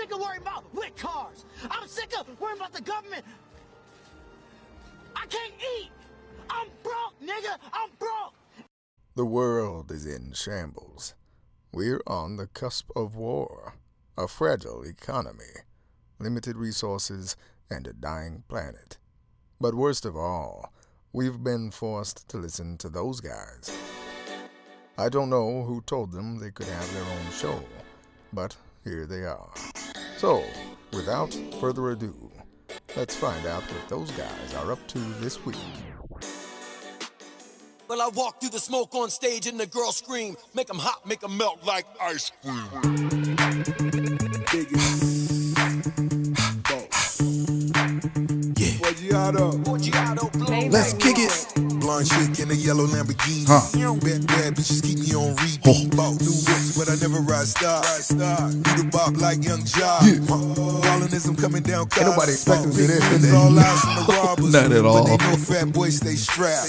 sick of worrying about lit cars. I'm sick of worrying about the government. I can't eat. I'm broke, nigga. I'm broke. The world is in shambles. We're on the cusp of war, a fragile economy, limited resources, and a dying planet. But worst of all, we've been forced to listen to those guys. I don't know who told them they could have their own show, but here they are. So, without further ado, let's find out what those guys are up to this week. Well, I walk through the smoke on stage and the girls scream, make them hot, make them melt like ice cream. Let's kick it. Blonde chick in a yellow Lamborghini. Bad bitches keep me on repeat. New whips, but I never ride star. Do the bop like Young Job. Ballinism coming down. Ain't nobody expecting to do this. Not at all. But they know fat boys stay strapped.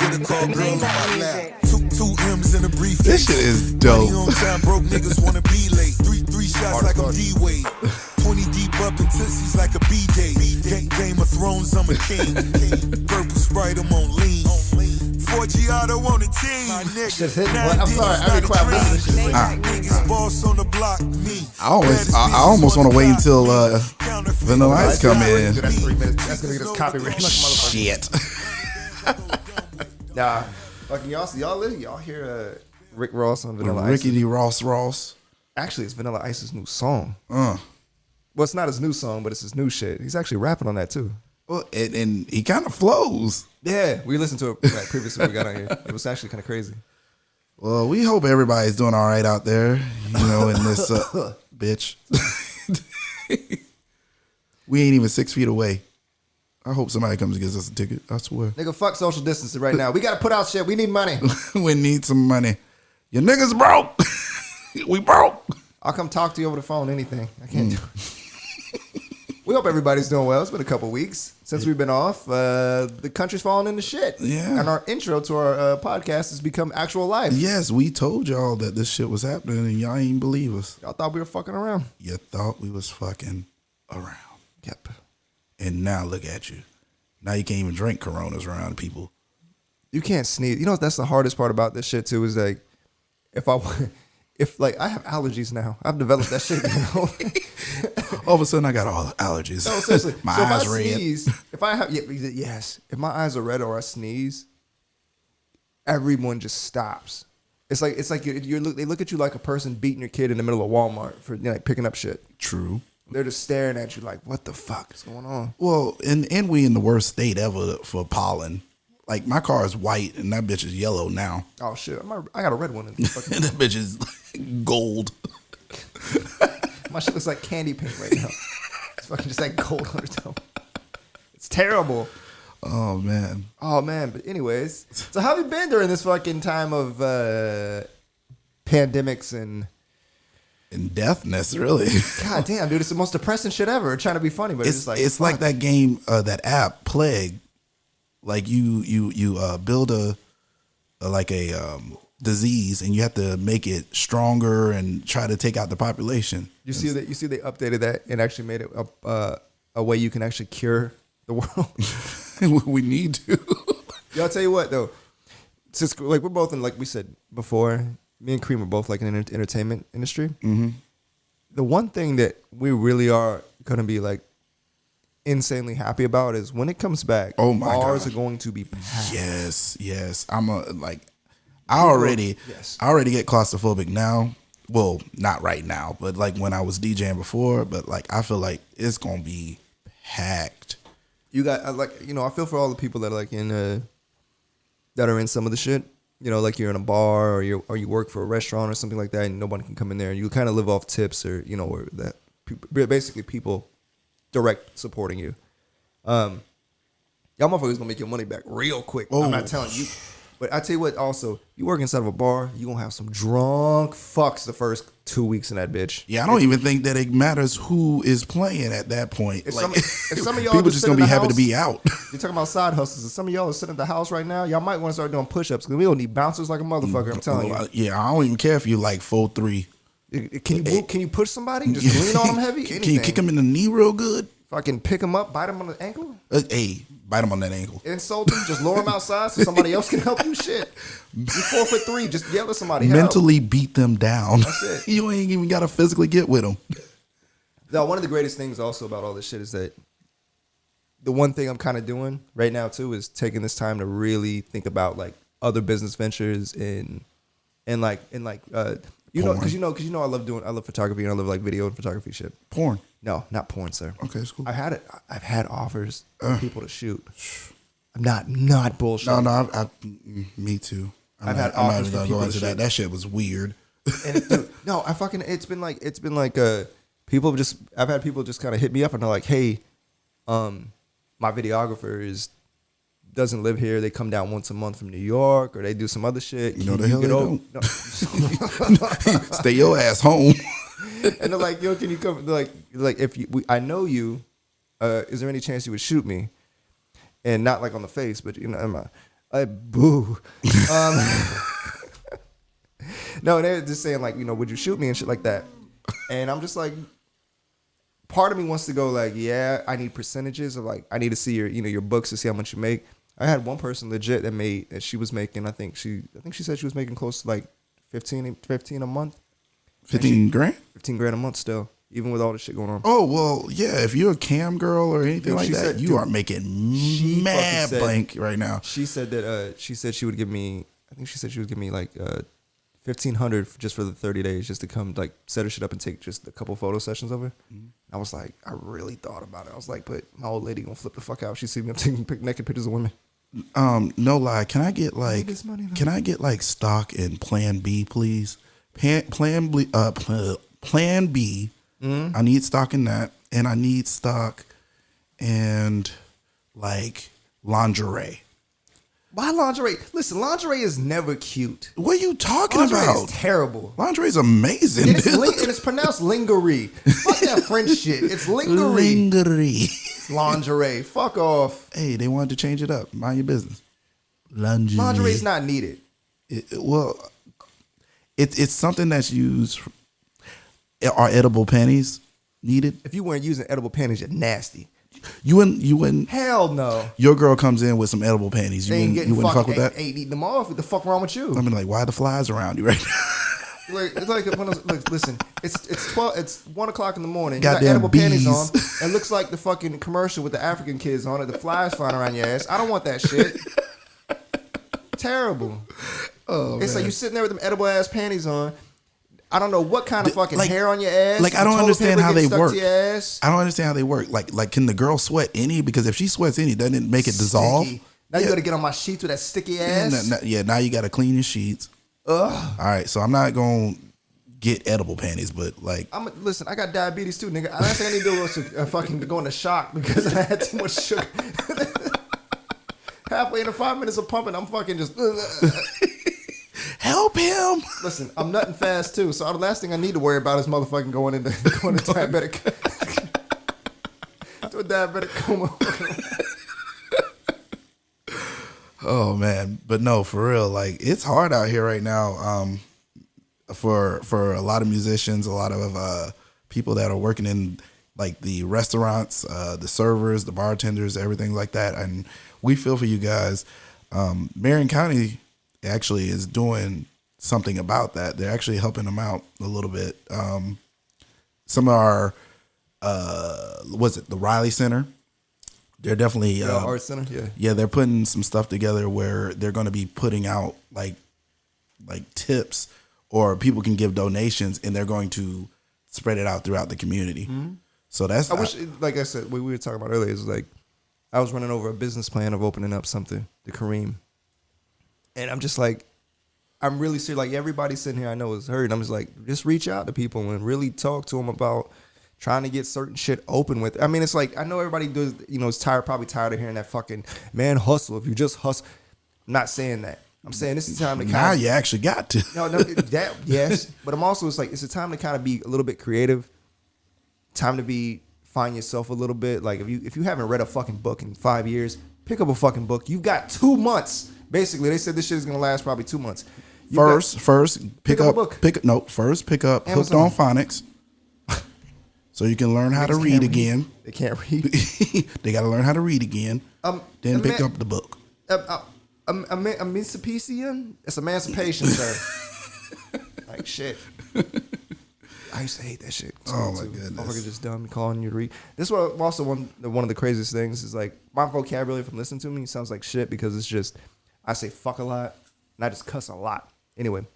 With a call girl on my lap. Two M's in a briefcase. This shit is dope. On time, broke niggas wanna be late. Three shots like I'm D-Wade. 20 deep up in Tootsie's like a B-Day. Game of Thrones, I'm a king. Purple Sprite, I'm on lean. 4 Giotto on the team. Just hit. I'm sorry, I be quiet. Niggas boss on the block, me. I almost want to wait until Vanilla Ice come in. That's 3 minutes. That's gonna get us copyright. Shit. Nah, fucking y'all hear Rick Ross on Vanilla Ice? Rickety Ross. Actually, it's Vanilla Ice's new song. Well, it's not his new song, but it's his new shit. He's actually rapping on that too. Well, and he kind of flows. Yeah, we listened to it right, previously. We got on here. It was actually kind of crazy. Well, we hope everybody's doing all right out there. You know, in this bitch. We ain't even 6 feet away. I hope somebody comes and gives us a ticket. I swear. Nigga, fuck social distancing right now. We got to put out shit. We need money. We need some money. Your niggas broke. We broke. I'll come talk to you over the phone. Anything. I can't do it. We hope everybody's doing well. It's been a couple weeks since we've been off. The country's falling into shit. Yeah. And our intro to our podcast has become actual life. Yes, we told y'all that this shit was happening and y'all ain't believe us. Y'all thought we were fucking around. You thought we was fucking around. Yep. And now look at you. Now you can't even drink Coronas around people. You can't sneeze. You know, that's the hardest part about this shit too, is like, if I have allergies now. I've developed that shit. You know? All of a sudden I got all the allergies. No, seriously. My so eyes if I red. sneeze, if my eyes are red or I sneeze, everyone just stops. It's like they look at you like a person beating your kid in the middle of Walmart for like picking up shit. True. They're just staring at you like, what the fuck is going on? Well, and we in the worst state ever for pollen. Like my car is white and that bitch is yellow now. Oh shit! I got a red one. That bitch is gold. My shit looks like candy paint right now. It's fucking just like gold undertone. It's terrible. Oh man. But anyways, so how have you been during this fucking time of pandemics and deathness? Really? God damn, dude! It's the most depressing shit ever. Trying to be funny, but it's like that game, that app Plague. Like you build a disease and you have to make it stronger and try to take out the population. You see they updated that and actually made it a way you can actually cure the world. We need to. Y'all tell you what though, since like we're both in, like we said before, me and Karim are both like in the entertainment industry. Mm-hmm. The one thing that we really are gonna be like insanely happy about is when it comes back. Oh my God. Bars are going to be packed. Yes. I already get claustrophobic now. Well, not right now, but like when I was DJing before. But like I feel like it's gonna be packed. You got I feel for all the people that are like in that are in some of the shit. You know, like you're in a bar or you work for a restaurant or something like that, and nobody can come in there, and you kind of live off tips or or that basically people direct supporting you. Y'all motherfuckers gonna make your money back real quick. I'm not telling you. But I tell you what, also, you work inside of a bar, you gonna have some drunk fucks the first 2 weeks in that bitch. Yeah, I don't even think that it matters who is playing at that point. If some of y'all people just gonna be happy to be out. You're talking about side hustles. If some of y'all are sitting at the house right now, y'all might want to start doing push-ups because we don't need bouncers like a motherfucker. I'm telling you. Yeah, I don't even care if you like 4'3". Can you push somebody? Just lean on them heavy? Can you kick him in the knee real good? Fucking pick him up, bite him on the ankle? Hey, bite him on that ankle. Insult him, just lower him outside so somebody else can help you. Shit. You 4'3", just yell at somebody. Mentally beat them down. That's it. You ain't even got to physically get with them. Now, one of the greatest things also about all this shit is that the one thing I'm kind of doing right now too is taking this time to really think about like other business ventures and like you know, because you know I love photography and I love like video and photography shit. Porn. No, not porn, sir. Okay, it's cool. I've had offers for people to shoot. I'm not bullshit. No, me too. I've had offers for people to that. That shit was weird. And it's been like I've had people just kind of hit me up and they're like, hey, my videographer doesn't live here. They come down once a month from New York, or they do some other shit. You know the hell they don't. No. Stay your ass home. And they're like, yo, can you come? They're like if I know you, is there any chance you would shoot me? And not like on the face, but you know, boo. No, they're just saying like, you know, would you shoot me and shit like that? And I'm just like, part of me wants to go like, yeah, I need percentages of like, I need to see your books to see how much you make. I had one person legit that she was making, I think she said she was making close to like 15 a month. 15 grand? 15 grand a month still, even with all the shit going on. Oh, well, yeah, if you're a cam girl or anything like that, you are making mad bank right now. She said that she would give me, I think she said she would give me like $1,500 just for the 30 days just to come like set her shit up and take just a couple photo sessions of her. Mm-hmm. I was like, I really thought about it. I was like, but my old lady gonna flip the fuck out. She see me I'm taking naked pictures of women. No lie. Can I get like stock in Plan B, please? Plan B. Mm-hmm. I need stock in that, and I need stock and like lingerie. Why lingerie? Listen, lingerie is never cute. What are you talking lingerie about? Is terrible. Lingerie is amazing. And it's pronounced lingerie. Fuck that French shit. It's lingerie. Lingerie. Lingerie. Fuck off. Hey, they wanted to change it up. Mind your business. Lingerie. Lingerie is not needed. It's something that's used. Are edible panties needed? If you weren't using edible panties, you're nasty. You wouldn't. Hell no. Your girl comes in with some edible panties. You wouldn't fuck with that? Ain't eating them off. What the fuck wrong with you? I mean, like, why are the flies around you right now? It's like listen. It's 1 o'clock in the morning. You Goddamn got edible bees. panties on. It looks like the fucking commercial with the African kids on it. The flies flying around your ass. I don't want that shit. Terrible. Oh, it's like you sitting there with them edible ass panties on. I don't know what kind of fucking hair on your ass. Like, I don't understand how they work. I don't understand how they work. Like, can the girl sweat any? Because if she sweats any, doesn't it make it dissolve? Now you got to get on my sheets with that sticky ass. Now you got to clean your sheets. Ugh. All right, so I'm not going to get edible panties, but like... Listen, I got diabetes too, nigga. Last thing I need to do was fucking go into shock because I had too much sugar. Halfway into 5 minutes of pumping, I'm fucking just... Help him! Listen, I'm nutting fast too, so the last thing I need to worry about is motherfucking going into diabetic to a diabetic coma. Oh man, but no, for real, like it's hard out here right now. For a lot of musicians, a lot of people that are working in like the restaurants, the servers, the bartenders, everything like that, and we feel for you guys. Marion County actually is doing something about that. They're actually helping them out a little bit. Some of our, the Riley Center? They're definitely Art Center, yeah. They're putting some stuff together where they're going to be putting out like tips, or people can give donations, and they're going to spread it out throughout the community. Mm-hmm. So that's. I wish, like I said, what we were talking about earlier is like I was running over a business plan of opening up something, the Karim. And I'm just like, I'm really serious. Like everybody sitting here I know is hurt. I'm just like, just reach out to people and really talk to them about trying to get certain shit open with. I mean, it's like, I know everybody does, is probably tired of hearing that fucking, man, hustle. If you just hustle. I'm not saying that. I'm saying this is time to now you actually got to. No, that, yes. But I'm also, it's a time to kind of be a little bit creative. Time to find yourself a little bit. Like if you haven't read a fucking book in 5 years, pick up a fucking book. You've got 2 months. Basically, they said this shit is going to last probably 2 months. First, pick up a up book. pick up Hooked Amazon. on Phonics, so you can learn how to read again. They can't read. They got to learn how to read again. Then pick up the book. Emancipation? It's emancipation, sir. Like shit. I used to hate that shit. Oh my goodness. Motherfucker just dumb calling you to read. This is also one of the craziest things is like my vocabulary from listening to me sounds like shit because it's just I say fuck a lot and I just cuss a lot. Anyway.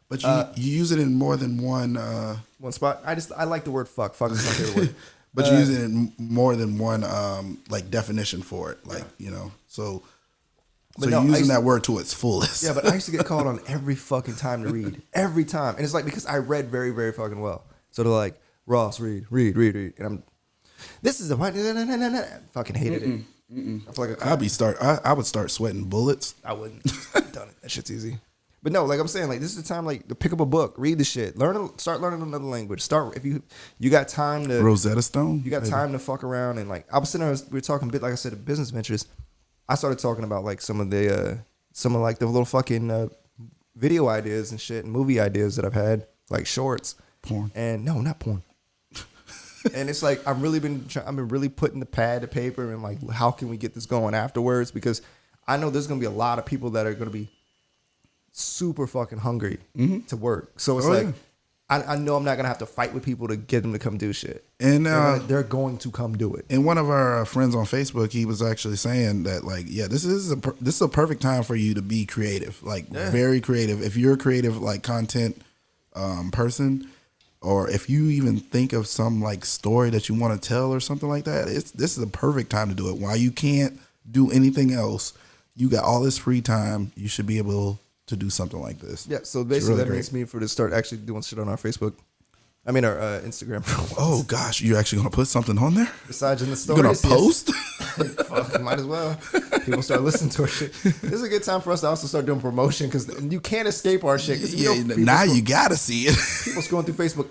But you use it in more than one spot. I like the word fuck. Fuck is my favorite word. But you use it in more than one like definition for it. Like, so you're using that word to its fullest. Yeah, but I used to get called on every fucking time to read. Every time. And it's like because I read very, very fucking well. So they're like, Ross, read. And this is fucking hated it. I feel like I would start sweating bullets. I wouldn't. I've done it. That shit's easy. But no, like I'm saying, like this is the time like to pick up a book, read the shit, start learning another language. Start if you got time to Rosetta Stone. You got time to fuck around and like I was sitting there, we were talking a bit like I said, of business ventures. I started talking about like some of the little fucking video ideas and shit and movie ideas that I've had, like shorts. Porn. And no, not porn. And it's like I've been really putting the pad to paper and like how can we get this going afterwards because I know there's gonna be a lot of people that are gonna be super fucking hungry to work. So it's I know I'm not gonna have to fight with people to get them to come do shit. And they're going to come do it. And one of our friends on Facebook, he was actually saying that like, yeah, this is a perfect time for you to be creative, like very creative. If you're a creative like content person, or if you even think of some like story that you want to tell or something like that, this is a perfect time to do it. While you can't do anything else, you got all this free time. You should be able to do something like this. Yeah, so basically that makes me to start actually doing shit on our Facebook. I mean our Instagram. Oh gosh, you're actually gonna put something on there? Besides in the stories. You're gonna post? Fuck, might as well. People start listening to our shit. This is a good time for us to also start doing promotion because you can't escape our shit. Yeah, now you gotta see it. People scrolling through Facebook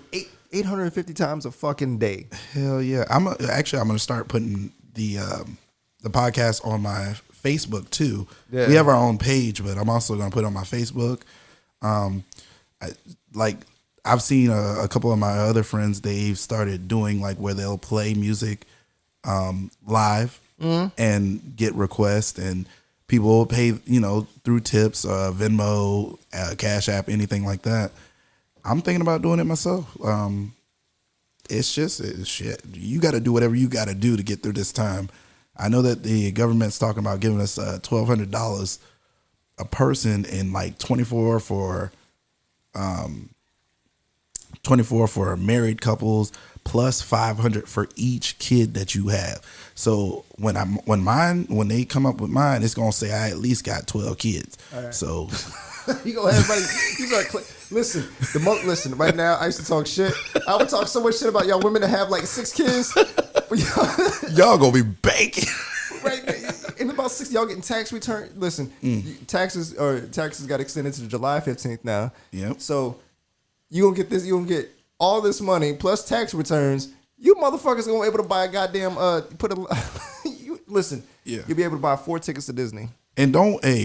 850 times a fucking day. Hell yeah. I'm gonna start putting the podcast on my Facebook too. Yeah. We have our own page, but I'm also gonna put it on my Facebook. I've seen a couple of my other friends. They've started doing like where they'll play music live and get requests, and people will pay through tips, Venmo, Cash App, anything like that. I'm thinking about doing it myself. It's shit. You got to do whatever you got to do to get through this time. I know that the government's talking about giving us $1,200 a person and like 24 for married couples plus $500 for each kid that you have. So when they come up with mine, it's gonna say I at least got 12 kids. Right. So you go ahead, everybody. You start listen. Right now, I used to talk shit. I would talk so much shit about y'all women that have like 6 kids. Y'all gonna be banking. Right, in about 60, y'all getting tax return. Listen, taxes got extended to July 15th now. Yep. So you gonna get this. You gonna get all this money plus tax returns. You motherfuckers gonna be able to buy a goddamn listen. Yeah. You'll be able to buy 4 tickets to Disney. And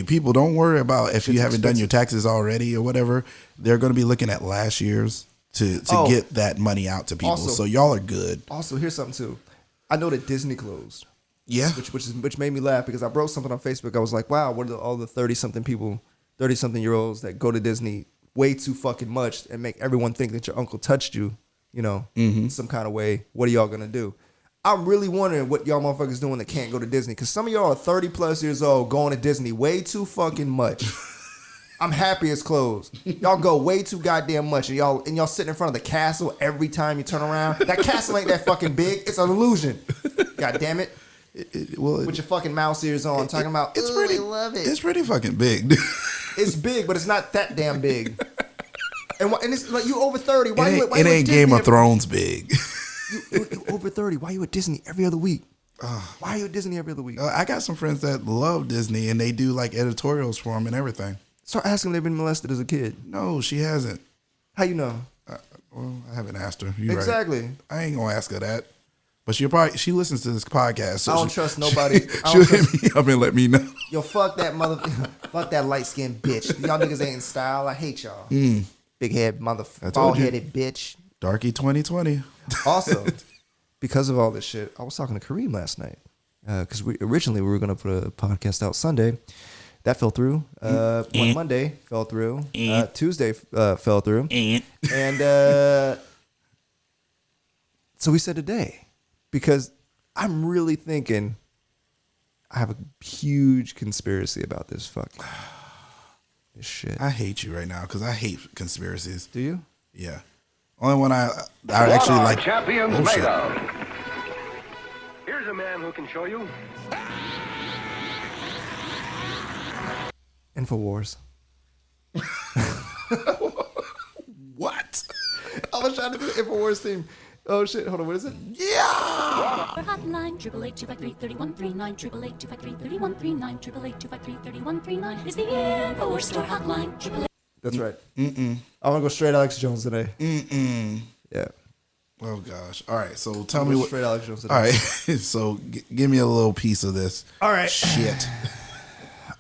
people don't worry about if you haven't done your taxes already or whatever. They're gonna be looking at last year's to get that money out to people. Also, so y'all are good. Also, here's something too. I know that Disney closed. Yeah. Which made me laugh because I wrote something on Facebook. I was like, wow, what are all the 30-something year olds that go to Disney way too fucking much and make everyone think that your uncle touched you, in some kind of way. What are y'all gonna do? I'm really wondering what y'all motherfuckers doing that can't go to Disney because some of y'all are 30 plus years old going to Disney way too fucking much. I'm happy it's closed. Y'all go way too goddamn much, and y'all sitting in front of the castle every time you turn around. That castle ain't that fucking big. It's an illusion. God damn it. With your fucking mouse ears on, talking about it's pretty. I love it. It's pretty fucking big. It's big, but it's not that damn big. And it's like you over 30. Why it ain't Game of Thrones big. You over 30. Why you at Disney every other week? Why are you at Disney every other week? I got some friends that love Disney and they do like editorials for them and everything. Start asking them they've been molested as a kid. No, she hasn't. How you know? Well, I haven't asked her. You're exactly. Right. I ain't gonna ask her that. But she listens to this podcast. So I don't trust nobody. She'll hit me up and let me know. Yo, fuck that fuck that light skinned bitch. Y'all niggas ain't in style. I hate y'all. Big head bald headed bitch. Darky 2020. Also, because of all this shit, I was talking to Karim last night because originally we were gonna put a podcast out Sunday. That fell through. One Monday fell through. Tuesday fell through. And so we said today because I'm really thinking I have a huge conspiracy about this fucking this shit. I hate you right now because I hate conspiracies. Do you? Yeah. Only one I actually like. Champions made of. Here's a man who can show you. InfoWars. What? I was trying to do the InfoWars theme. Oh shit! Hold on. What is it? Yeah. Hotline 888-253-3139 888-253-3139 888-253-3139 is the InfoWars store hotline. That's right. I'm gonna go straight Alex Jones today. Yeah. Oh gosh. All right. So tell me what. Straight Alex Jones today. All right. So give me a little piece of this. All right. Shit.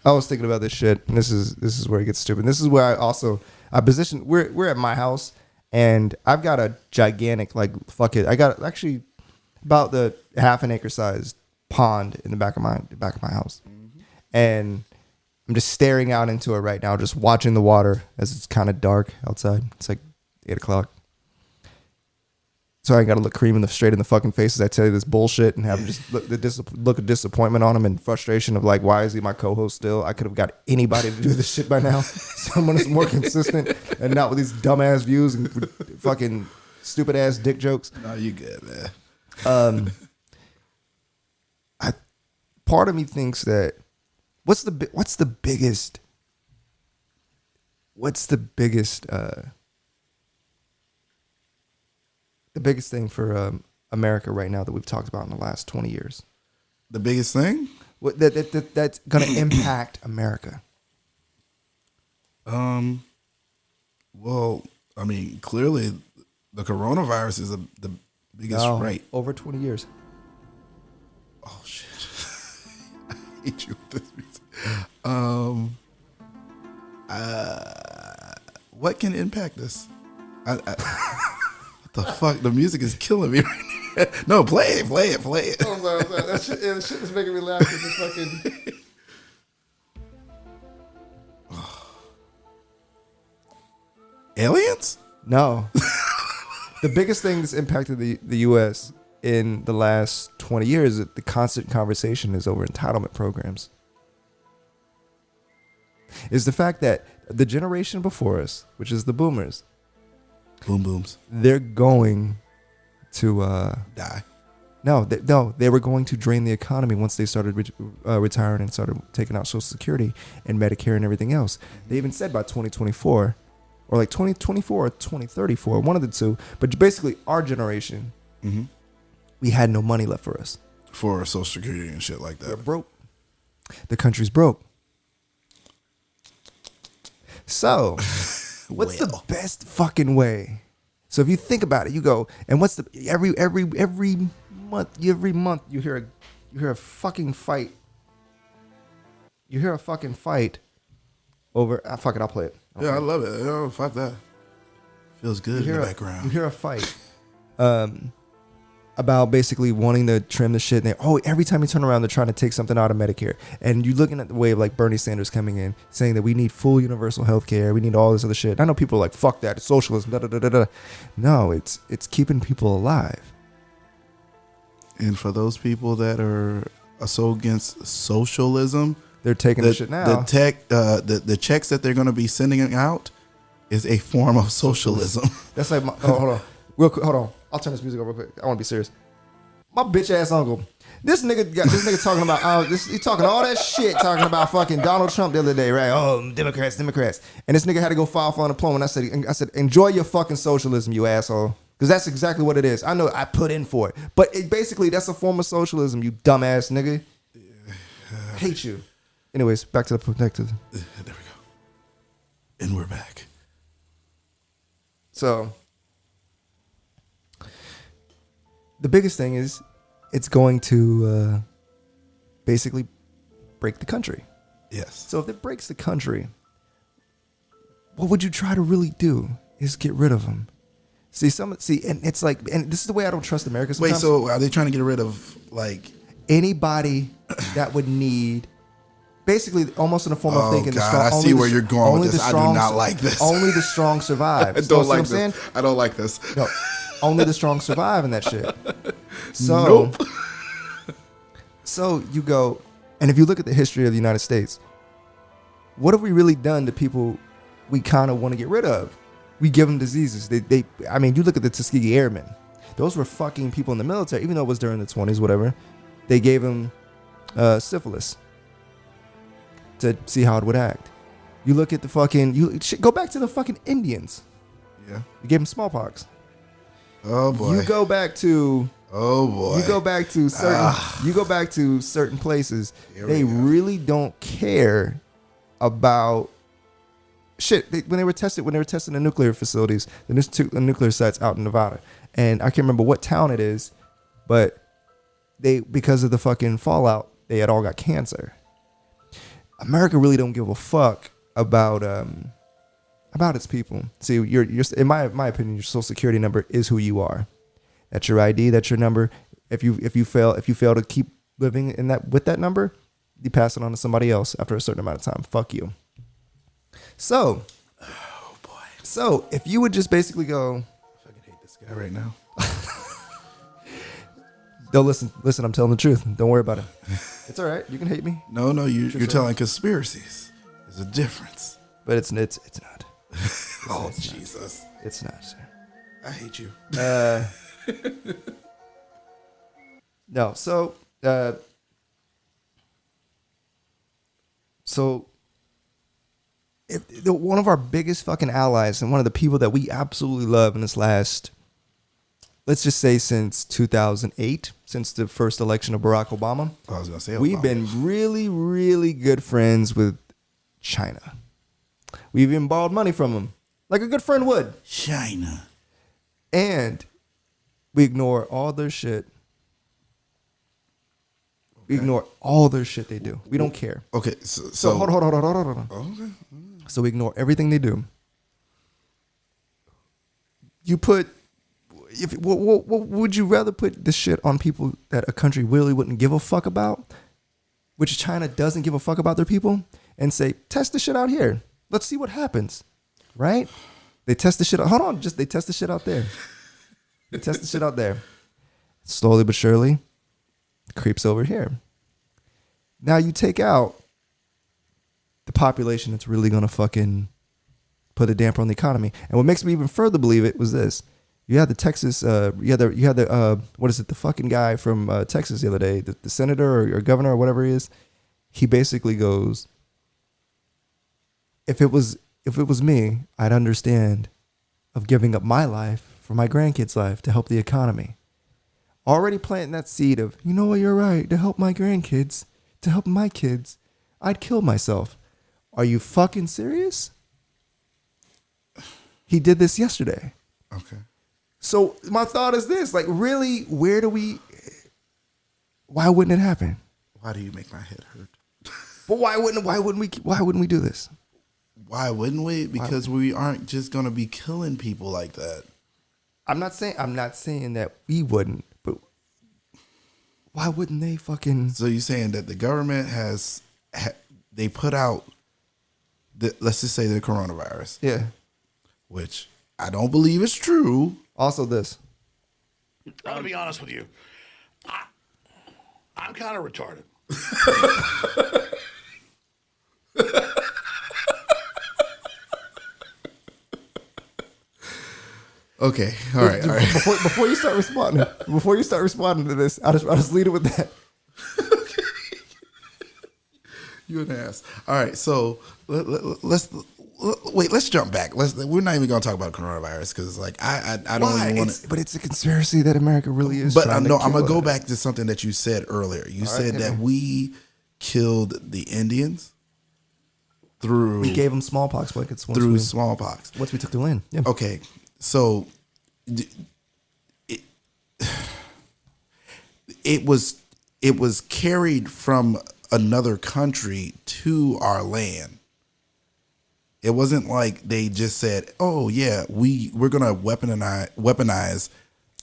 I was thinking about this shit, and this is where it gets stupid. This is where I position. We're at my house, and I've got a gigantic I got actually about the half an acre sized pond in the back of my house, and I'm just staring out into it right now, just watching the water as it's kind of dark outside. It's like 8:00. So I got to look Karim straight in the fucking face as I tell you this bullshit and have him just look of disappointment on him and frustration of like, why is he my co-host still? I could have got anybody to do this shit by now. Someone that's more consistent and not with these dumbass views and fucking stupid ass dick jokes. No, you good, man. Part of me thinks that what's the biggest thing for America right now that we've talked about in the last 20 years? The biggest thing? That's going to impact America. Well, I mean, clearly the coronavirus is the biggest right. Over 20 years. Oh, shit. I hate you with this. What can impact this? What the fuck? The music is killing me right now. No, play it. Oh, sorry. That shit is making me laugh. This fucking... Aliens? No. The biggest thing that's impacted the U.S. in the last 20 years, the constant conversation is over entitlement programs, is the fact that the generation before us, which is the boomers, Boom booms, they're going to die. No, they were going to drain the economy once they started retiring and started taking out Social Security and Medicare and everything else. They even said by 2024 or like 2024 or 2034, one of the two. But basically, our generation, we had no money left for us. For Social Security and shit like that. We're broke. The country's broke. So, what's the best fucking way? So if you think about it, you go, and what's the every month you hear a fucking fight. You hear a fucking fight over fuck it, I'll play it. I love it. Oh, fuck that. Feels good in the background. You hear a fight about basically wanting to trim the shit. And every time you turn around, they're trying to take something out of Medicare. And you're looking at the way of like Bernie Sanders coming in, saying that we need full universal health care. We need all this other shit. I know people are like, fuck that. It's socialism. Da, da, da, da, da. No, it's keeping people alive. And for those people that are so against socialism, they're taking the shit now. The checks that they're going to be sending out is a form of socialism. That's like, hold on. Real quick, hold on. I'll turn this music over real quick. I want to be serious. My bitch ass uncle. This nigga talking about he talking all that shit talking about fucking Donald Trump the other day, right? Oh, Democrats. And this nigga had to go file for unemployment. I said, enjoy your fucking socialism, you asshole. Because that's exactly what it is. I know I put in for it. But basically that's a form of socialism, you dumbass nigga. Hate you. Anyways, back to the there we go. And we're back. So the biggest thing is it's going to basically break the country. Yes. So if it breaks the country, what would you try to really do is get rid of them. And it's like, and this is the way I don't trust America sometimes. Wait, so are they trying to get rid of like anybody that would need, basically almost in the form of thinking, God, I see where you're going with this. I do not like this. Only the strong survive. I don't like this. I don't like this. No, only the strong survive in that shit. So, nope. So you go, and if you look at the history of the United States, what have we really done to people we kind of want to get rid of? We give them diseases. I mean, you look at the Tuskegee Airmen. Those were fucking people in the military, even though it was during the 20s, whatever. They gave them syphilis to see how it would act. You look at the fucking, go back to the fucking Indians. Yeah. You gave them smallpox. Oh boy. You go back to. Oh boy. You go back to certain. You go back to certain places. They really don't care about shit. When they were testing the nuclear facilities, the nuclear sites out in Nevada, and I can't remember what town it is, but because of the fucking fallout, they had all got cancer. America really don't give a fuck about its people. See, you're in my opinion, your social security number is who you are. That's your ID. That's your number. If you fail to keep living with that number, you pass it on to somebody else after a certain amount of time. Fuck you. So, oh boy. So if you would just basically go, I fucking hate this guy right now. Don't listen. I'm telling the truth. Don't worry about it. It's all right. You can hate me. No, you're telling conspiracies. There's a difference. But it's not. Oh it's Jesus. Not. It's not, sir. I hate you. No. So one of our biggest fucking allies and one of the people that we absolutely love in this last, let's just say since 2008, since the first election of Barack Obama, I was gonna say we've been really, really good friends with China. We've even borrowed money from them, like a good friend would. China. And we ignore all their shit. We ignore all their shit they do. We don't care. Okay, so hold on. Okay. So we ignore everything they do. What would you rather put this shit on people that a country really wouldn't give a fuck about, which China doesn't give a fuck about their people, and say, test the shit out here. Let's see what happens. Right? They test the shit out. Hold on. They test the shit out there. They test the shit out there. Slowly but surely, it creeps over here. Now you take out the population that's really going to fucking put a damper on the economy. And what makes me even further believe it was this. You had the Texas, the fucking guy from Texas the other day, the senator or governor or whatever he is. He basically goes, if it was me, I'd understand of giving up my life for my grandkids' life to help the economy. Already planting that seed of, you know what, you're right, to help my grandkids, to help my kids, I'd kill myself. Are you fucking serious? He did this yesterday. Okay. So my thought is this, like, really, why wouldn't it happen? Why do you make my head hurt? But why wouldn't we do this? Why wouldn't we? Because we aren't just going to be killing people like that. I'm not saying that we wouldn't, but why wouldn't they fucking? So you're saying that the government they put out let's just say the coronavirus. Yeah. Which I don't believe is true. Also this. I'm going to be honest with you. I'm kind of retarded. Okay. All right. Before you start responding to this, I'll just lead it with that. Okay. You're an ass. All right. So let's jump back. We're not even going to talk about coronavirus because like I don't even want to. But it's a conspiracy that America really is. But I'm going to go back to something that you said earlier. You said that we killed the Indians through. We gave them smallpox blankets smallpox. Once we took the land. Yeah. Okay. So it was carried from another country to our land. It wasn't like they just said, "Oh yeah, we're gonna weaponize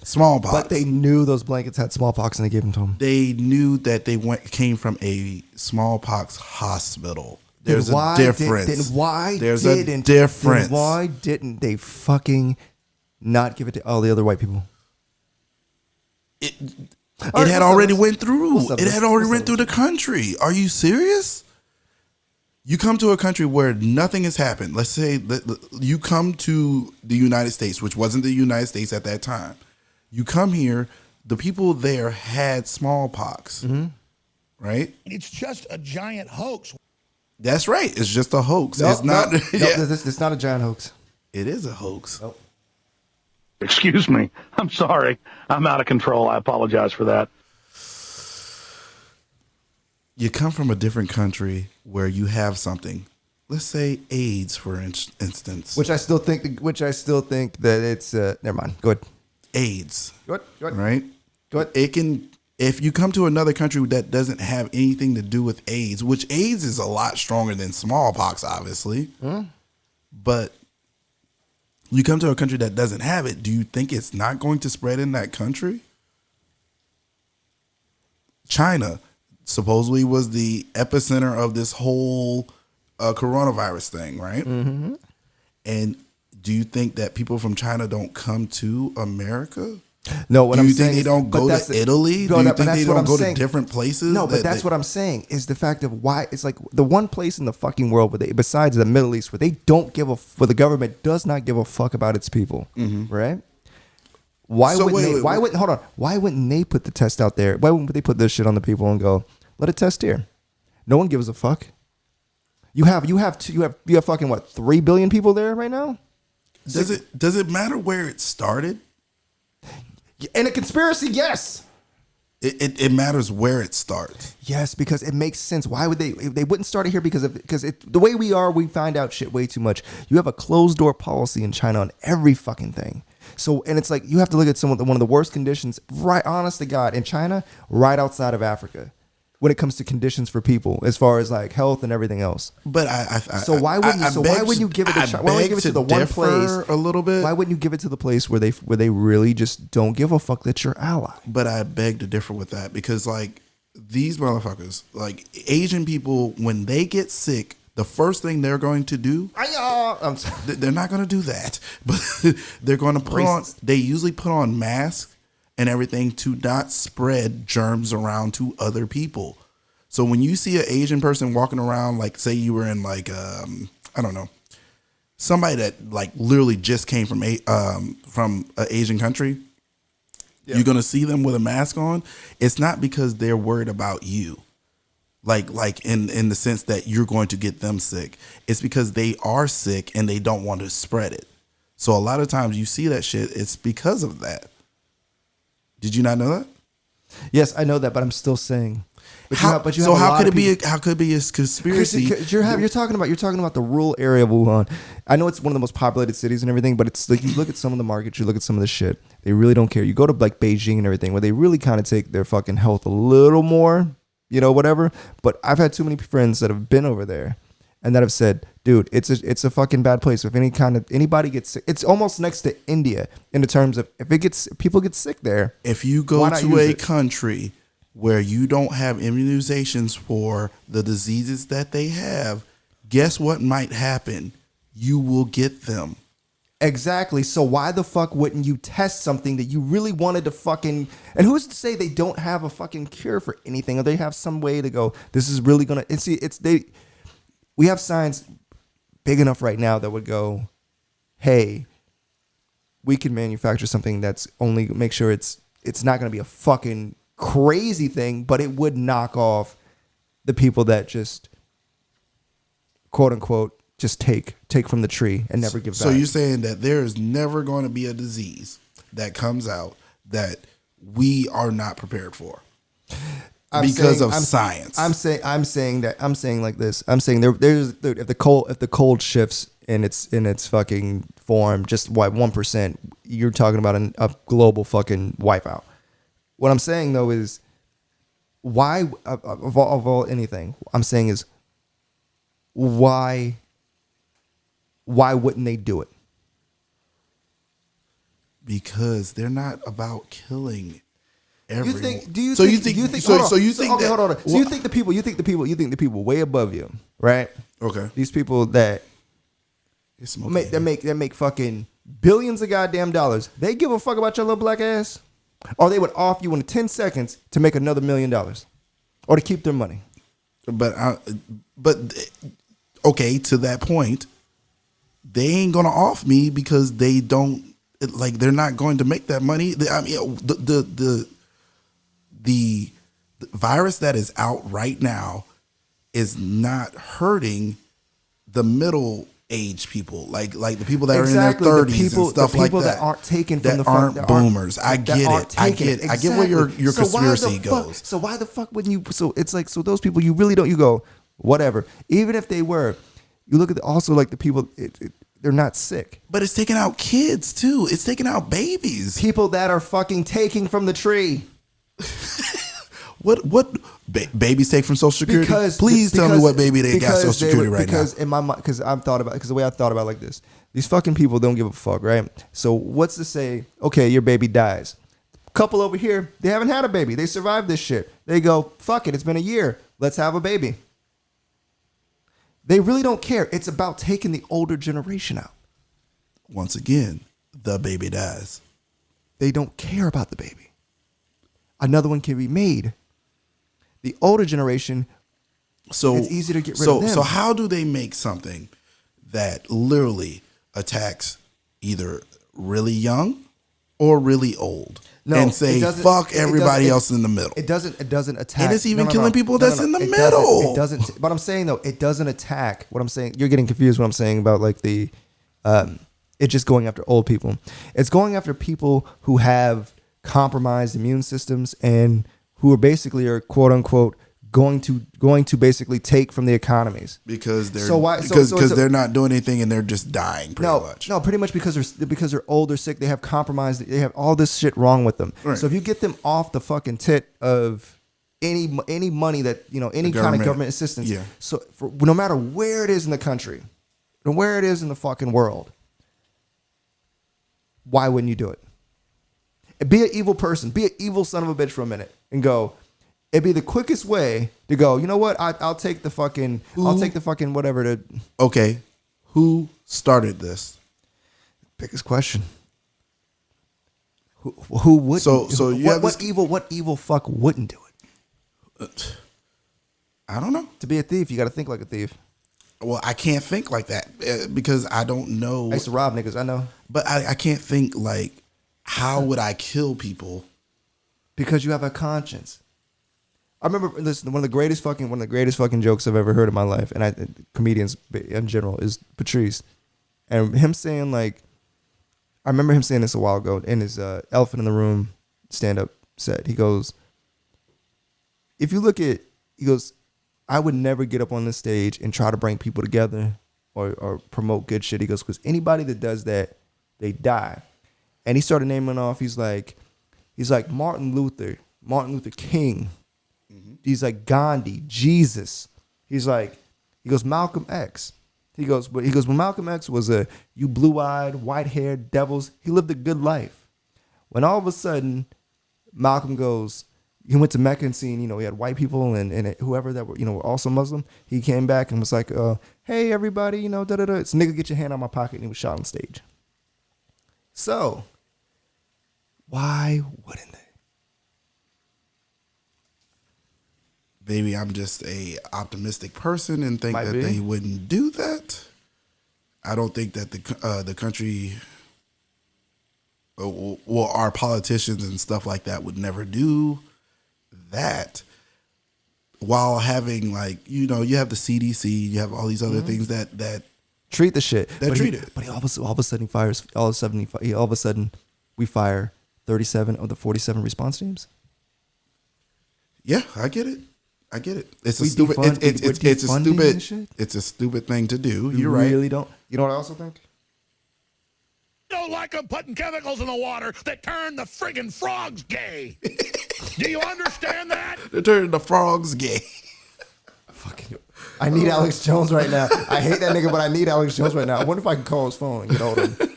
smallpox." But they knew those blankets had smallpox and they gave them to them. They knew that they came from a smallpox hospital. There's a difference. Why didn't they fucking not give it to all the other white people? It had already went through. It had already went through the country. Are you serious? You come to a country where nothing has happened. Let's say that you come to the United States, which wasn't the United States at that time. You come here, the people there had smallpox, right? It's just a giant hoax. That's right. It's just a hoax. No, it's not. It's not a giant hoax. It is a hoax. Nope. Excuse me. I'm sorry. I'm out of control. I apologize for that. You come from a different country where you have something. Let's say AIDS, for instance. Which I still think that it's. Never mind. Go ahead. AIDS. Go ahead. Right. Go ahead. It can. If you come to another country that doesn't have anything to do with AIDS, which AIDS is a lot stronger than smallpox, obviously, but you come to a country that doesn't have it, do you think it's not going to spread in that country? China supposedly was the epicenter of this whole coronavirus thing, right? Mm-hmm. And do you think that people from China don't come to America? No, what do I'm you saying think they don't go to Italy? Do you think they don't go to different places? No, but that's what I'm saying is the fact of why it's like the one place in the fucking world where they, besides the Middle East, where they don't give where the government does not give a fuck about its people, right? Why wouldn't they put the test out there? Why wouldn't they put this shit on the people and go, let it test here? No one gives a fuck. You have fucking what, 3 billion people there right now? Does it matter where it started? In a conspiracy, yes. It matters where it starts. Yes, because it makes sense. Why would they wouldn't start it here? Because the way we find out shit way too much. You have a closed door policy in China on every fucking thing. So, and it's like you have to look at one of the worst conditions, right, honest to God, in China, right outside of Africa, when it comes to conditions for people, as far as like health and everything else. But why wouldn't you give it to China? Why wouldn't you give it to the one place a little bit? Why wouldn't you give it to the place where they really just don't give a fuck that you're ally? But I beg to differ with that because like these motherfuckers, like Asian people, when they get sick, the first thing they're going to do, they're not going to do that, but they're going to put on. They usually put on masks and everything to not spread germs around to other people. So when you see an Asian person walking around, like say you were in like I don't know, somebody that like literally just came from an Asian country, you're gonna see them with a mask on. It's not because they're worried about you, like in the sense that you're going to get them sick. It's because they are sick and they don't want to spread it. So a lot of times you see that shit. It's because of that. Did you not know that? Yes, I know that, but I'm still saying. How could it be a conspiracy? You're talking about the rural area of Wuhan. I know it's one of the most populated cities and everything, but it's like you look at some of the markets, you look at some of the shit. They really don't care. You go to like Beijing and everything, where they really kind of take their fucking health a little more, whatever. But I've had too many friends that have been over there and that have said, dude, it's a fucking bad place. If anybody gets sick, it's almost next to India in the terms of if people get sick there. If you go to a country where you don't have immunizations for the diseases that they have, guess what might happen? You will get them. Exactly. So why the fuck wouldn't you test something that you really wanted to fucking... And who's to say they don't have a fucking cure for anything, or they have some way to go, this is really going to... We have science big enough right now that would go, hey, we can manufacture something that's only make sure it's not going to be a fucking crazy thing, but it would knock off the people that just, quote unquote, just take from the tree and never give back. So you're saying that there is never going to be a disease that comes out that we are not prepared for? Because of science. I'm saying like this. I'm saying there's if the cold shifts in its fucking form just 1%, you're talking about a global fucking wipeout. What I'm saying though is why of all anything I'm saying is why wouldn't they do it? Because they're not about killing everyone. You think the people way above you, right? Okay. These people that make fucking billions of goddamn dollars, they give a fuck about your little black ass? Or they would off you in 10 seconds to make another $1 million or to keep their money. But okay, to that point, they ain't gonna off me because they don't they're not going to make that money. I mean, the virus that is out right now is not hurting the middle age people, like the people that are in their 30s and stuff like that. People that aren't taken from that aren't boomers. I get it. I get where your conspiracy goes. So why the fuck wouldn't you? So it's like, so those people you really don't. You go whatever. Even if they were, you look at also like the people. They're not sick. But it's taking out kids too. It's taking out babies. People that are fucking taking from the tree. What babies take from Social Security? Please tell me what baby they got Social Security right now. Because in my mind, because the way I thought about it like this, these fucking people don't give a fuck, right? So what's to say? Okay, your baby dies. Couple over here, they haven't had a baby. They survived this shit. They go, fuck it. It's been a year. Let's have a baby. They really don't care. It's about taking the older generation out. Once again, the baby dies. They don't care about the baby. Another one can be made. The older generation, it's easy to get rid of them. So how do they make something that literally attacks either really young or really old? No, and say fuck everybody else in the middle. It doesn't attack. And it's even killing people that's in the middle. It doesn't. But I'm saying though, it doesn't attack. What I'm saying, you're getting confused. What I'm saying about like the, it just going after old people. It's going after people who have compromised immune systems and who are basically quote unquote going to basically take from the economies because they're not doing anything and they're just dying pretty much. No, pretty much because they're old or sick. They have compromised. They have all this shit wrong with them. Right. So if you get them off the fucking tit of any money that any kind of government assistance. Yeah. So no matter where it is in the country, no where it is in the fucking world, why wouldn't you do it? Be an evil person. Be an evil son of a bitch for a minute and go. It'd be the quickest way to go. You know what? I'll take the fucking. I'll take the fucking whatever to. Okay, who started this? Biggest question. Who would? So you have what evil fuck wouldn't do it? I don't know. To be a thief, you got to think like a thief. Well, I can't think like that because I don't know. I used to rob niggas. I know, but I can't think like. How would I kill people? Because you have a conscience. I remember one of the greatest fucking jokes I've ever heard in my life, and comedians in general, is Patrice, and him saying like, I remember him saying this a while ago in his Elephant in the Room stand-up set. He goes, if you look at, he goes, I would never get up on this stage and try to bring people together or promote good shit. He goes, because anybody that does that, they die. And he started naming off. He's like Martin Luther King. Mm-hmm. He's like Gandhi, Jesus. He goes Malcolm X. He goes when Malcolm X was you blue-eyed, white-haired devils. He lived a good life. When all of a sudden Malcolm goes, he went to Mecca and seen, he had white people and whoever that were, were also Muslim. He came back and was like, hey everybody, It's nigga, get your hand out my pocket, and he was shot on stage. So. Why wouldn't they? Maybe I'm just a optimistic person and think that they wouldn't do that. I don't think that the country, well, our politicians and stuff like that would never do that. While having you have the CDC, you have all these other things that treat the shit. Treat it. But all of a sudden fires. All of a sudden we fire 37 of the 47 response teams. Yeah, I get it. It's a stupid. It's a stupid thing to do. You're right. Really don't. You know what I also think? Don't like them putting chemicals in the water that turn the friggin' frogs gay. Do you understand that? They're turning the frogs gay. I need Alex Jones right now. I hate that nigga, but I need Alex Jones right now. I wonder if I can call his phone and get hold of him.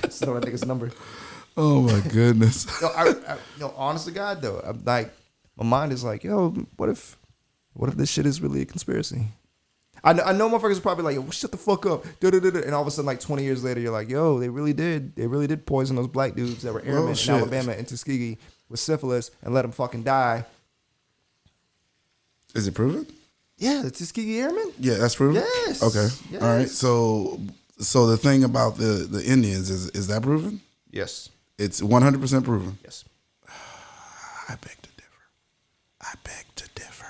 Just know that nigga's number. Oh my goodness. Honest to God though, I'm like, my mind is like, yo, what if this shit is really a conspiracy? I know motherfuckers are probably like, yo, shut the fuck up, and all of a sudden, like 20 years later, you're like, yo, they really did poison those black dudes that were airmen in Alabama and Tuskegee with syphilis and let them fucking die. Is it proven? Yeah, the Tuskegee Airmen. Yeah, that's proven. Yes. Okay. Yes. All right. So the thing about the Indians is that proven? Yes. It's 100% proven. Yes. I beg to differ.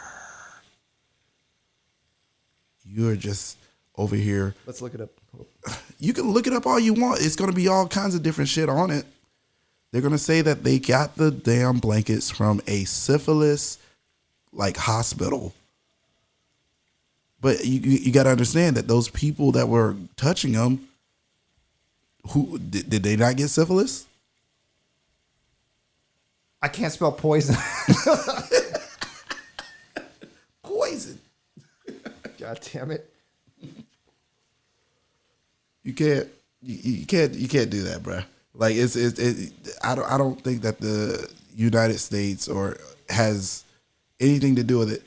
You're just over here. Let's look it up. You can look it up all you want. It's going to be all kinds of different shit on it. They're going to say that they got the damn blankets from a syphilis like hospital. But you got to understand that those people that were touching them, who did they not get syphilis? I can't spell poison. Poison. God damn it. You can't do that, bro. Like I don't think that the United States or has anything to do with it.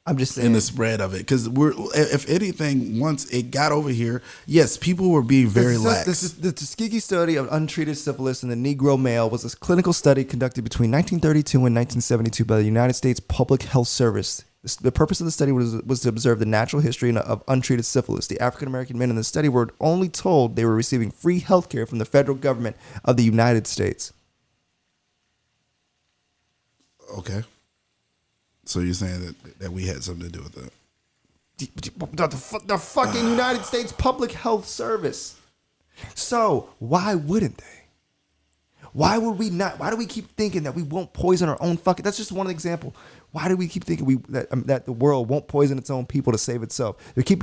I'm just saying in the spread of it, because if anything, once it got over here, yes, people were being very lax. The Tuskegee study of untreated syphilis in the Negro male was a clinical study conducted between 1932 and 1972 by the United States Public Health Service. The purpose of the study was to observe the natural history of untreated syphilis. The African American men in the study were only told they were receiving free health care from the federal government of the United States. Okay. So you're saying that we had something to do with that? The fucking United States Public Health Service. So why wouldn't they? Why would we not? Why do we keep thinking that we won't poison our own fucking? That's just one example. Why do we keep thinking that the world won't poison its own people to save itself? To keep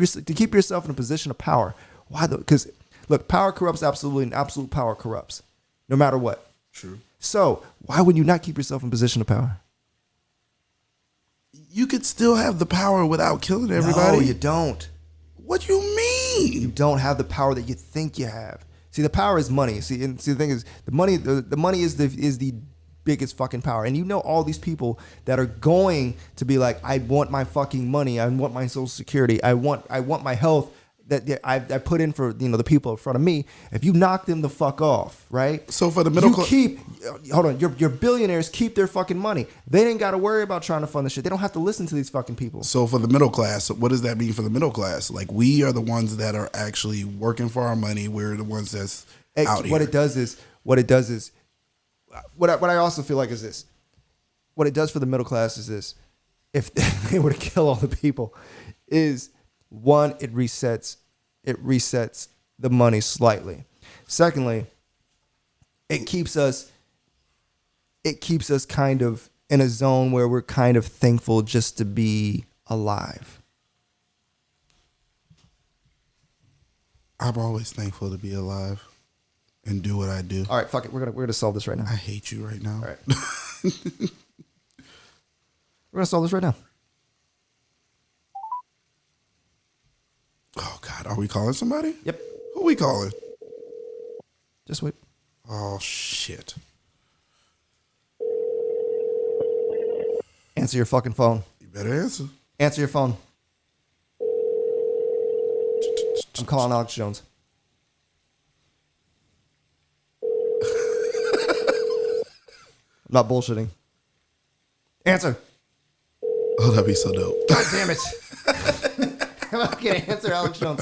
yourself in a position of power. Why though? Because look, power corrupts absolutely, and absolute power corrupts, no matter what. True. So why would you not keep yourself in a position of power? You could still have the power without killing everybody. No, you don't. What do you mean? You don't have the power that you think you have. See, the power is money. See, the thing is, the money is the biggest fucking power. And you know all these people that are going to be like, I want my fucking money. I want my Social Security. I want my health that I put in for the people in front of me. If you knock them the fuck off, right? So for the middle class, hold on, your billionaires keep their fucking money. They didn't got to worry about trying to fund this shit. They don't have to listen to these fucking people. So for the middle class, what does that mean for the middle class? Like, we are the ones that are actually working for our money. We're the ones that's out here. What it does is what I also feel like is this. What it does for the middle class is this. If they were to kill all the people, is one, it resets the money slightly. Secondly, it keeps us kind of in a zone where we're kind of thankful just to be alive. I'm always thankful to be alive and do what I do. All right, fuck it. We're gonna solve this right now. I hate you right now. All right. We're gonna solve this right now. Oh God, are we calling somebody? Yep. Who we calling? Just wait. Oh shit. Answer your fucking phone. You better answer. Answer your phone. I'm calling Alex Jones. I'm not bullshitting. Answer. Oh, that'd be so dope. God damn it. I'm not gonna answer Alex Jones.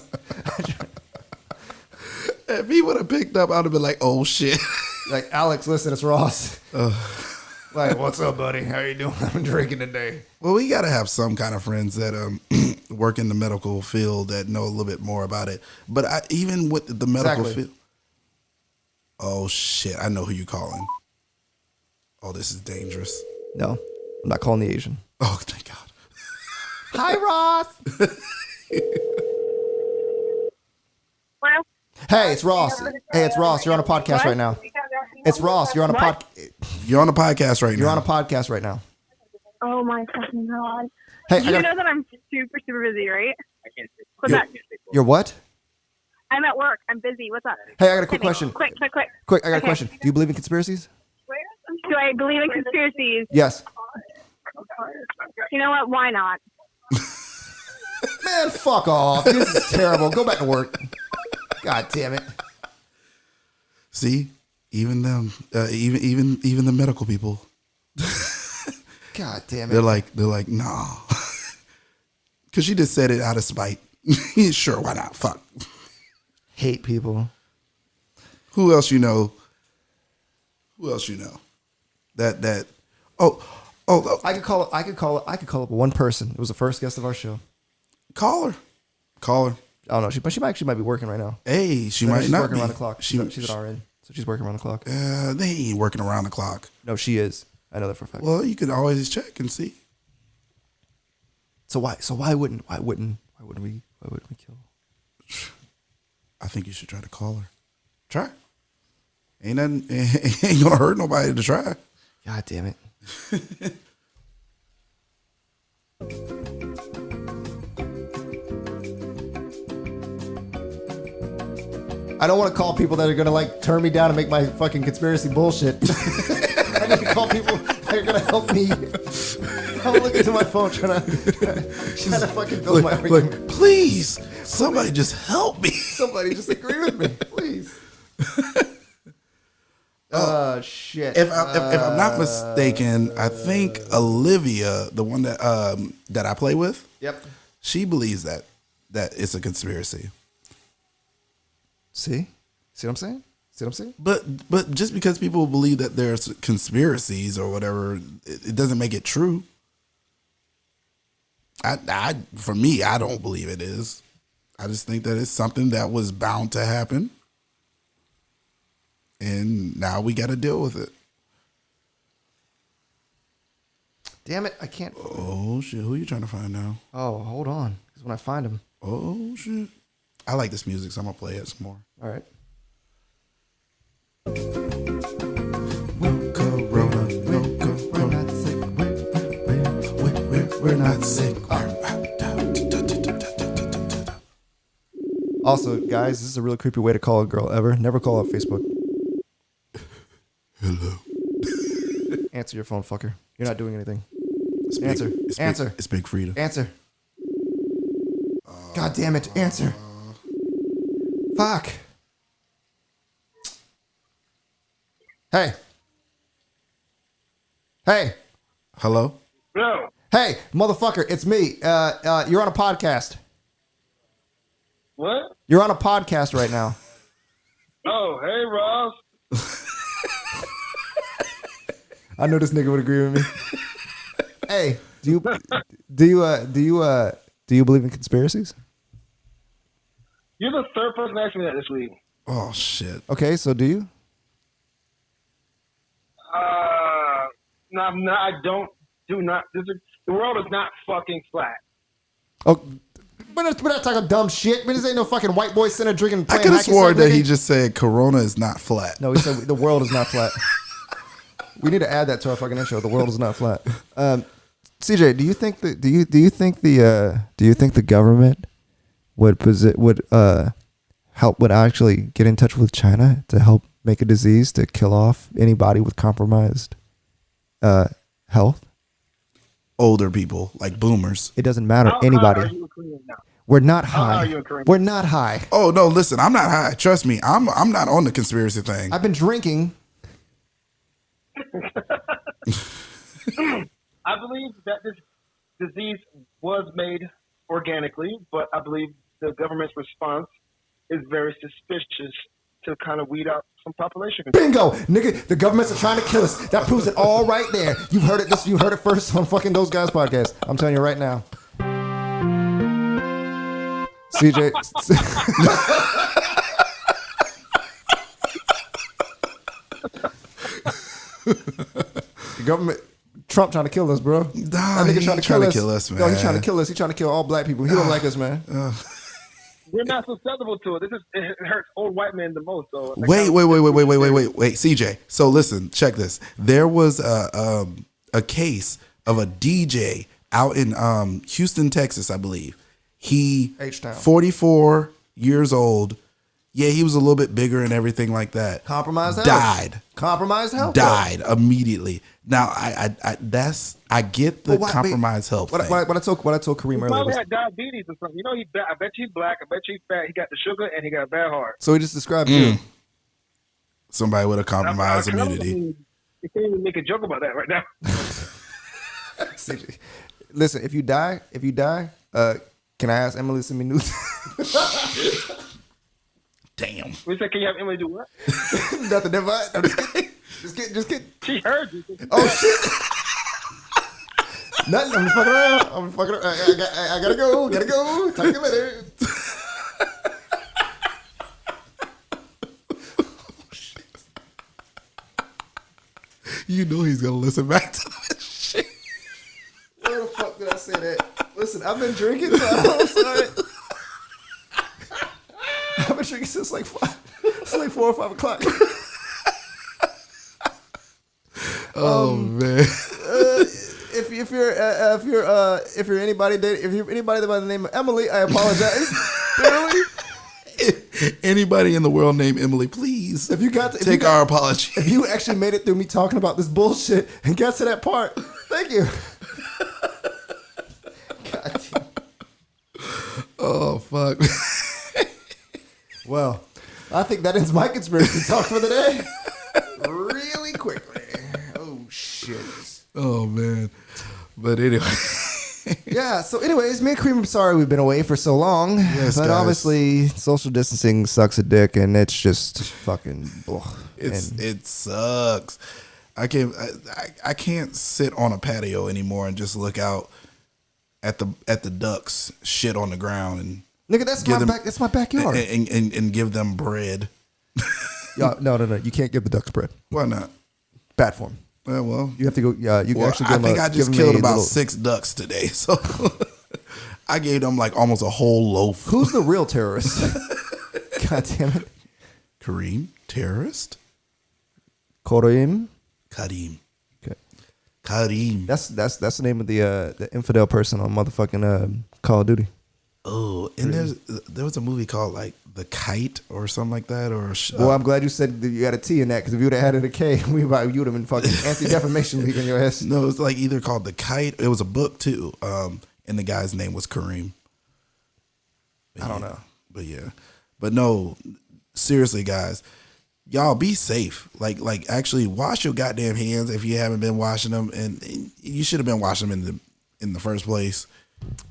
If he would have picked up, I'd have been like, oh shit. Like, Alex, listen, it's Ross. Like, what's up, buddy? How you doing? I'm drinking today. Well, we got to have some kind of friends that work in the medical field that know a little bit more about it. But even with the medical field. Oh shit, I know who you're calling. Oh, this is dangerous. No, I'm not calling the Asian. Oh, thank God. Hi, Ross. Well, hey, it's Ross. Hey, it's Ross. You're on a podcast right now. It's Ross. You're on a podcast. You're on a podcast right now. You're on a podcast right now. Oh my fucking god. Hey, you know that I'm super, super busy, right? What's up? You're what? I'm at work. I'm busy. What's up? Hey, I got a quick question. Quick. Quick, I got a question. Do you believe in conspiracies? Do I believe in conspiracies? Yes. You know what? Why not? Man, fuck off. This is terrible. Go back to work. God damn it. See, even them, even the medical people. God damn it. They're like, nah. Because she just said it out of spite. Sure, why not? Fuck. Hate people. Who else you know? That. Oh. I could call up one person. It was the first guest of our show. Call her. I don't know. She actually might be working right now. Hey, she might she's not working be. around the clock. She's an RN, so she's working around the clock. They ain't working around the clock. No, she is. I know that for a fact. Well, you could always check and see. So why wouldn't we kill? I think you should try to call her. Try. Ain't gonna hurt nobody to try. God damn it. I don't want to call people that are going to like turn me down and make my fucking conspiracy bullshit. I need to call people that are going to help me. I'm looking to my phone trying to fucking build my argument. Like, please, somebody just help me. Somebody just agree with me, please. Oh shit! If I'm not mistaken, I think Olivia, the one that I play with, yep, she believes that it's a conspiracy. See what I'm saying? But just because people believe that there's conspiracies or whatever, it doesn't make it true. For me, I don't believe it is. I just think that it's something that was bound to happen. And now we got to deal with it. Damn it, I can't. Oh, shit. Who are you trying to find now? Oh, hold on. Because when I find him. Oh, shit. I like this music, so I'm going to play it some more. All right. No corona, no corona. We're not sick. Also, guys, this is a really creepy way to call a girl ever. Never call on Facebook. Hello. Answer your phone, fucker. You're not doing anything. Answer. It's Big Frida. Answer. God damn it. Answer. Fuck. Hey. Hello? No. Hey, motherfucker, it's me. You're on a podcast. What? You're on a podcast right now. Oh, hey, Ross. I know this nigga would agree with me. Hey, do you believe in conspiracies? You're the third person to ask me that this week. Oh, shit. Okay, so do you? No, I don't. Do not. The world is not fucking flat. Oh, we're not talking dumb shit. Man, this ain't no fucking white boy center drinking. I could have sworn that he just said Corona is not flat. No, he said the world is not flat. We need to add that to our fucking intro. The world is not flat. CJ, do you think the government would actually get in touch with China to help make a disease to kill off anybody with compromised health? Older people, like boomers. It doesn't matter. Anybody. We're not high. We're not high. Oh no! Listen, I'm not high. Trust me, I'm not on the conspiracy thing. I've been drinking. I believe that this disease was made organically, but I believe the government's response is very suspicious to kind of weed out some population control. Bingo, nigga! The governments are trying to kill us. That proves it all right there. You heard it. You heard it first on fucking Those Guys podcast. I'm telling you right now. CJ. The government, Trump trying to kill us, bro. Nah, that nigga trying to kill us, man. No, he's trying to kill us. He's trying to kill all black people. He don't like us, man. We're not susceptible to it. It hurts old white men the most. So Wait, CJ. So listen, check this. There was a case of a DJ out in Houston, Texas, I believe. He H-Town. 44 years old. Yeah, he was a little bit bigger and everything like that. Compromised health. Died. Compromised health. Died immediately. Now I get the compromised health. What I told Kareem earlier. Probably Was, had diabetes or something. You know, I bet he's black. I bet he's fat. He got the sugar and he got a bad heart. so he just described you. Somebody with a compromised immunity. You can't even make a joke about that right now. Listen, if you die, can I ask Emily to send me nudes? Damn. We said, can you have Emily do what? Nothing. Never mind. I'm just kidding. She heard you. Oh shit. Nothing. I'm just fucking around. I gotta go. Talk to you later. You know he's gonna listen back to that shit. Where the fuck did I say that? Listen, I've been drinking. So I'm sorry. I've been drinking since like 4 or 5 o'clock. Oh man! If you're anybody by the name of Emily, I apologize. Anybody in the world named Emily, please. If you got to take our apology. If you actually made it through me talking about this bullshit and got to that part, thank you. God damn. Oh fuck. Well, I think that ends my conspiracy talk for the day. Really quickly. Oh shit. Oh man. But anyway. Yeah, so anyways, me and Kareem, I'm sorry we've been away for so long. Yes, but guys. Obviously social distancing sucks a dick and it's just fucking It sucks. I can't sit on a patio anymore and just look out at the ducks shit on the ground and nigga, that's my backyard. And give them bread. No. You can't give the ducks bread. Why not? Bad form. Well, you have to go. Yeah, you well, actually. I think I just killed about 6 ducks today, so I gave them like almost a whole loaf. Who's the real terrorist? God damn it, Kareem, terrorist. Karim. Okay. Karim. That's the name of the infidel person on motherfucking Call of Duty. Oh, and there was a movie called like The Kite or something like that. Well, I'm glad you said that you had a T in that because if you would have added a K, you would have been fucking anti-defamation league in your ass. No, it's like either called The Kite. It was a book too, and the guy's name was Kareem. I don't know, but no, seriously, guys, y'all be safe. Like actually wash your goddamn hands if you haven't been washing them, and you should have been washing them in the first place.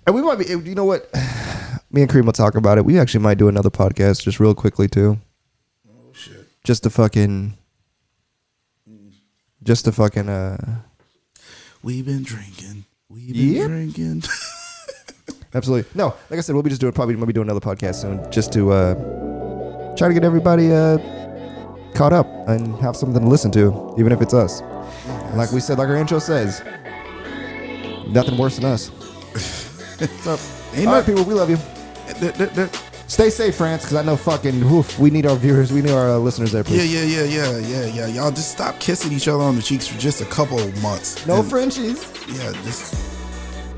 And we might be, you know what? Me and Kareem will talk about it. We actually might do another podcast just real quickly too. Oh shit! Just to fucking. We've been drinking. Drinking. Absolutely. No, like I said, we'll be just doing maybe do another podcast soon, just to try to get everybody caught up and have something to listen to, even if it's us. And like we said, like our intro says, nothing worse than us. So, all right, people, we love you. Stay safe, France, because I know we need our viewers, we need our listeners there, please. Yeah. Y'all just stop kissing each other on the cheeks for just a couple of months. No Frenchies. Yeah,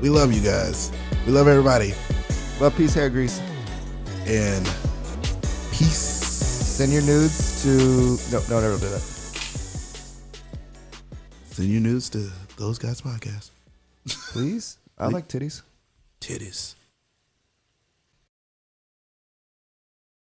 we love you guys. We love everybody. Love, peace, hair grease. And peace. Send your nudes to... No, never do that. Send your nudes to Those Guys Podcast. Please? I like titties. Titties.